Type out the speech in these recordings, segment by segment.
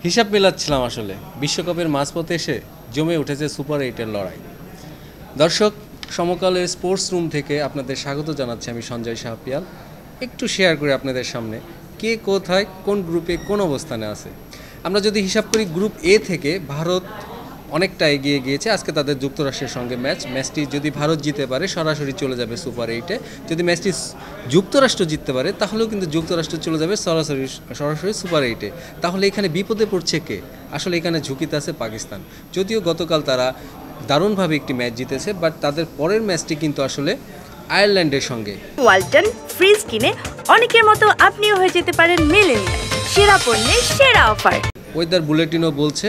হিসাব মেলাচ্ছিলাম আসলে বিশ্বকাপের মাঝপথে এসে জমে উঠেছে সুপার এইটের লড়াই। দর্শক, সমকালের স্পোর্টস রুম থেকে আপনাদের স্বাগত জানাচ্ছি আমি সঞ্জয় শাহপিয়াল। একটু শেয়ার করে আপনাদের সামনে কে কোথায় কোন গ্রুপে কোন অবস্থানে আছে। আমরা যদি হিসাব করি, গ্রুপ এ থেকে ভারত অনেকটা এগিয়ে গিয়েছে। আজকে তাদের যুক্তরাষ্ট্রের সঙ্গে ম্যাচটি যদি ভারত জিতে পারে সরাসরি চলে যাবে সুপার এইটে। যদি ম্যাচটি যুক্তরাষ্ট্র জিততে পারে তাহলেও কিন্তু যুক্তরাষ্ট্র চলে যাবে সরাসরি সুপার এইটে। তাহলে এখানে বিপদে পড়ছে কে? আসলে এখানে ঝুঁকিতে আছে পাকিস্তান। যদিও গতকাল তারা দারুণভাবে একটি ম্যাচ জিতেছে, বাট তাদের পরের ম্যাচটি কিন্তু আসলে আয়ারল্যান্ডের সঙ্গে। ওয়ালটন ফ্রিজ কিনে অনেকের মতো আপনিও হয়ে যেতে পারেন মিলেনিয়াল। সেরা পণ্যের সেরা অফার। ওয়েদার বুলেটিনও বলছে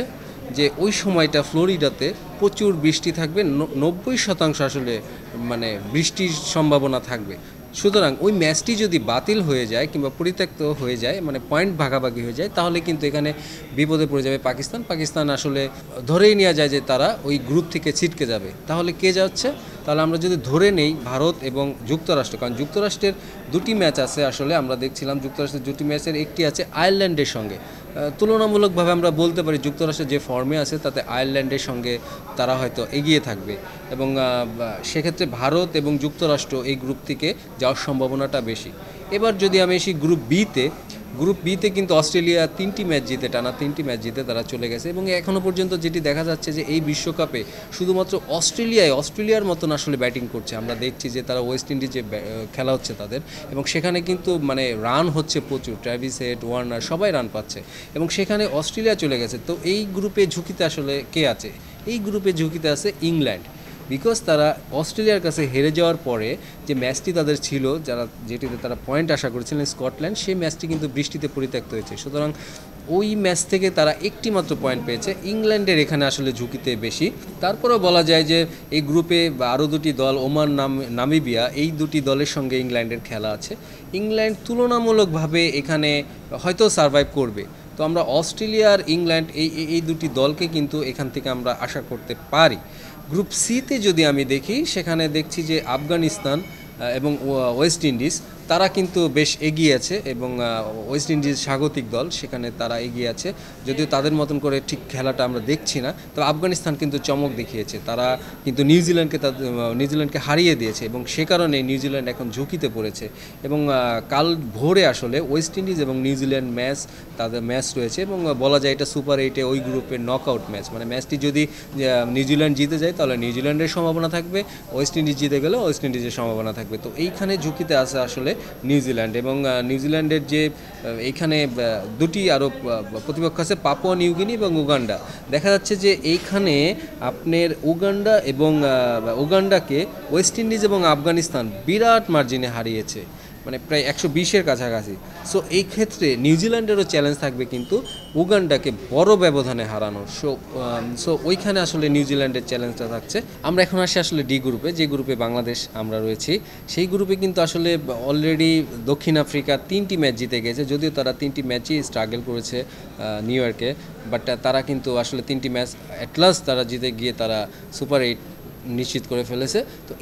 যে ওই সময়টা ফ্লোরিডাতে প্রচুর বৃষ্টি থাকবে, 90% আসলে বৃষ্টির সম্ভাবনা থাকবে। সুতরাং ওই ম্যাচটি যদি বাতিল হয়ে যায় কিংবা পরিত্যক্ত হয়ে যায়, পয়েন্ট ভাগাভাগি হয়ে যায়, তাহলে কিন্তু এখানে বিপদে পড়ে যাবে পাকিস্তান আসলে ধরেই নেওয়া যায় যে তারা ওই গ্রুপ থেকে ছিটকে যাবে। তাহলে কে যাচ্ছে? তাহলে আমরা যদি ধরে নেই ভারত এবং যুক্তরাষ্ট্র, কারণ যুক্তরাষ্ট্রের দুটি ম্যাচ আছে। আসলে আমরা দেখছিলাম যুক্তরাষ্ট্রের দুটি ম্যাচের একটি আছে আয়ারল্যান্ডের সঙ্গে। তুলনামূলকভাবে আমরা বলতে পারি যুক্তরাষ্ট্র যে ফর্মে আছে তাতে আয়ারল্যান্ডের সঙ্গে তারা হয়তো এগিয়ে থাকবে, এবং সেক্ষেত্রে ভারত এবং যুক্তরাষ্ট্র এই গ্রুপ থেকে যাওয়ার সম্ভাবনাটা বেশি। এবার যদি আমি এসি গ্রুপ বিতে কিন্তু অস্ট্রেলিয়া টানা তিনটি ম্যাচ জিতে তারা চলে গেছে, এবং এখনও পর্যন্ত যেটি দেখা যাচ্ছে যে এই বিশ্বকাপে শুধুমাত্র অস্ট্রেলিয়ার মতন আসলে ব্যাটিং করছে। আমরা দেখছি যে তারা ওয়েস্ট ইন্ডিজে খেলা হচ্ছে তাদের, এবং সেখানে কিন্তু রান হচ্ছে প্রচুর। ট্র্যাভিস হেড, ওয়ার্নার সবাই রান পাচ্ছে, এবং সেখানে অস্ট্রেলিয়া চলে গেছে। তো এই গ্রুপে ঝুঁকিতে আসলে কে আছে? এই গ্রুপে ঝুঁকিতে আছে ইংল্যান্ড। বিকজ তারা অস্ট্রেলিয়ার কাছে হেরে যাওয়ার পরে যে ম্যাচটি তাদের ছিল, যেটিতে তারা পয়েন্ট আশা করেছিলেন স্কটল্যান্ড, সেই ম্যাচটি কিন্তু বৃষ্টিতে পরিত্যক্ত হয়েছে। সুতরাং ওই ম্যাচ থেকে তারা একটি মাত্র পয়েন্ট পেয়েছে। ইংল্যান্ডের এখানে আসলে ঝুঁকিতে বেশি। তারপরেও বলা যায় যে এই গ্রুপে আরও দুটি দল, ওমান, নামিবিয়া, এই দুটি দলের সঙ্গে ইংল্যান্ডের খেলা আছে। ইংল্যান্ড তুলনামূলকভাবে এখানে হয়তো সারভাইভ করবে। তো আমরা অস্ট্রেলিয়া আর ইংল্যান্ড এই দুটি দলকে কিন্তু এখান থেকে আমরা আশা করতে পারি। গ্রুপ সিতে যদি আমি দেখি, সেখানে দেখছি যে আফগানিস্তান এবং ওয়েস্ট ইন্ডিজ তারা কিন্তু বেশ এগিয়ে আছে, এবং ওয়েস্ট ইন্ডিজ স্বাগতিক দল, সেখানে তারা এগিয়ে আছে। যদিও তাদের মতন করে ঠিক খেলাটা আমরা দেখছি না, তবে আফগানিস্তান কিন্তু চমক দেখিয়েছে। তারা কিন্তু নিউজিল্যান্ডকে হারিয়ে দিয়েছে, এবং সে কারণে নিউজিল্যান্ড এখন ঝুঁকিতে পড়েছে। এবং কাল ভোরে আসলে ওয়েস্ট ইন্ডিজ এবং নিউজিল্যান্ড তাদের ম্যাচ রয়েছে, এবং বলা যায় এটা সুপার এইটে ওই গ্রুপের নকআউট ম্যাচ। ম্যাচটি যদি নিউজিল্যান্ড জিতে যায় তাহলে নিউজিল্যান্ডের সম্ভাবনা থাকবে, ওয়েস্ট ইন্ডিজ জিতে গেলে ওয়েস্ট ইন্ডিজের সম্ভাবনা থাকবে। তো এইখানে ঝুঁকিতে আছে আসলে নিউজিল্যান্ড, এবং নিউজিল্যান্ডের যে এইখানে দুটি আরও প্রতিপক্ষ আছে, পাপুয়া নিউগিনি এবং উগান্ডা। দেখা যাচ্ছে যে এইখানে আপনার উগান্ডাকে ওয়েস্ট ইন্ডিজ এবং আফগানিস্তান বিরাট মার্জিনে হারিয়েছে, প্রায় 120-এর কাছাকাছি। সো এই ক্ষেত্রে নিউজিল্যান্ডেরও চ্যালেঞ্জ থাকবে কিন্তু উগান্ডাকে বড় ব্যবধানে হারানোর। সো ওইখানে আসলে নিউজিল্যান্ডের চ্যালেঞ্জটা থাকছে। আমরা এখন আসি আসলে ডি গ্রুপে, যে গ্রুপে বাংলাদেশ আমরা রয়েছি। সেই গ্রুপে কিন্তু আসলে অলরেডি দক্ষিণ আফ্রিকা 3টি ম্যাচ জিতে গেছে, যদিও তারা 3টি ম্যাচই স্ট্রাগল করেছে নিউ ইয়র্কে, বাট তারা কিন্তু আসলে 3টি ম্যাচ অ্যাট লাস্ট তারা জিতে গিয়ে তারা সুপার এইট নিশ্চিত করে ফেলেছে। তো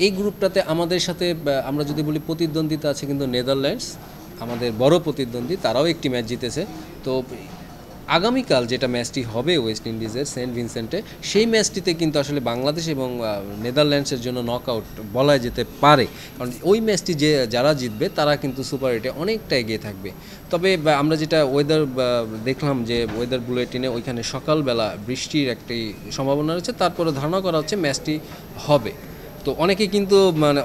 এই গ্রুপটাতে আমাদের সাথে আমরা যদি বলি প্রতিদ্বন্দ্বিতা আছে কিন্তু নেদারল্যান্ডস, আমাদের বড় প্রতিদ্বন্দ্বী, তারাও একটি ম্যাচ জিতেছে। তো আগামীকাল যেটা ম্যাচটি হবে ওয়েস্ট ইন্ডিজের সেন্ট ভিনসেন্টে, সেই ম্যাচটিতে কিন্তু আসলে বাংলাদেশ এবং নেদারল্যান্ডসের জন্য নকআউট বলা যেতে পারে, কারণ ওই ম্যাচটি যারা জিতবে তারা কিন্তু সুপার এইটে অনেকটা এগিয়ে থাকবে। তবে আমরা যেটা ওয়েদার দেখলাম যে ওয়েদার বুলেটিনে ওইখানে সকালবেলা বৃষ্টির একটি সম্ভাবনা রয়েছে, তারপরে ধারণা করা হচ্ছে ম্যাচটি হবে। তো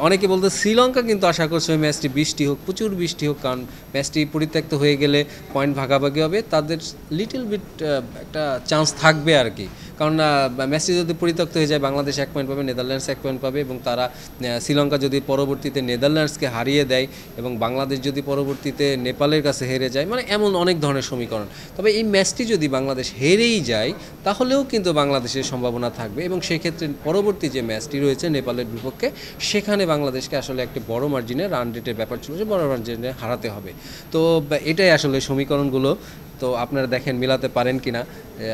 অনেকে বলতে শ্রীলঙ্কা কিন্তু আশা করছে ওই ম্যাচটি বৃষ্টি হোক, প্রচুর বৃষ্টি হোক, কারণ ম্যাচটি পরিত্যক্ত হয়ে গেলে পয়েন্ট ভাগাভাগি হবে, তাদের লিটল বিট একটা চান্স থাকবে আর কি। কারণ ম্যাচটি যদি পরিত্যক্ত হয়ে যায় বাংলাদেশ 1 পয়েন্ট পাবে, নেদারল্যান্ডস 1 পয়েন্ট পাবে, এবং শ্রীলঙ্কা যদি পরবর্তীতে নেদারল্যান্ডসকে হারিয়ে দেয় এবং বাংলাদেশ যদি পরবর্তীতে নেপালের কাছে হেরে যায়, এমন অনেক ধরনের সমীকরণ। তবে এই ম্যাচটি যদি বাংলাদেশ হেরেই যায় তাহলেও কিন্তু বাংলাদেশের সম্ভাবনা থাকবে, এবং সেক্ষেত্রে পরবর্তী যে ম্যাচটি রয়েছে নেপালের বিপক্ষে, সেখানে বাংলাদেশকে আসলে একটি বড় মার্জিনে রান রেটের ব্যাপার ছিল যে বড় মার্জিনে হারাতে হবে। তো এটাই আসলে সমীকরণগুলো। তো আপনারা দেখেন মিলাতে পারেন কিনা।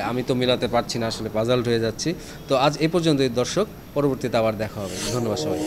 আমি তো মিলাতে পারছি না, আসলে পাজলড হয়ে যাচ্ছি। তো আজ এ পর্যন্তই দর্শক, পরবর্তীতে আবার দেখা হবে। ধন্যবাদ সবাই।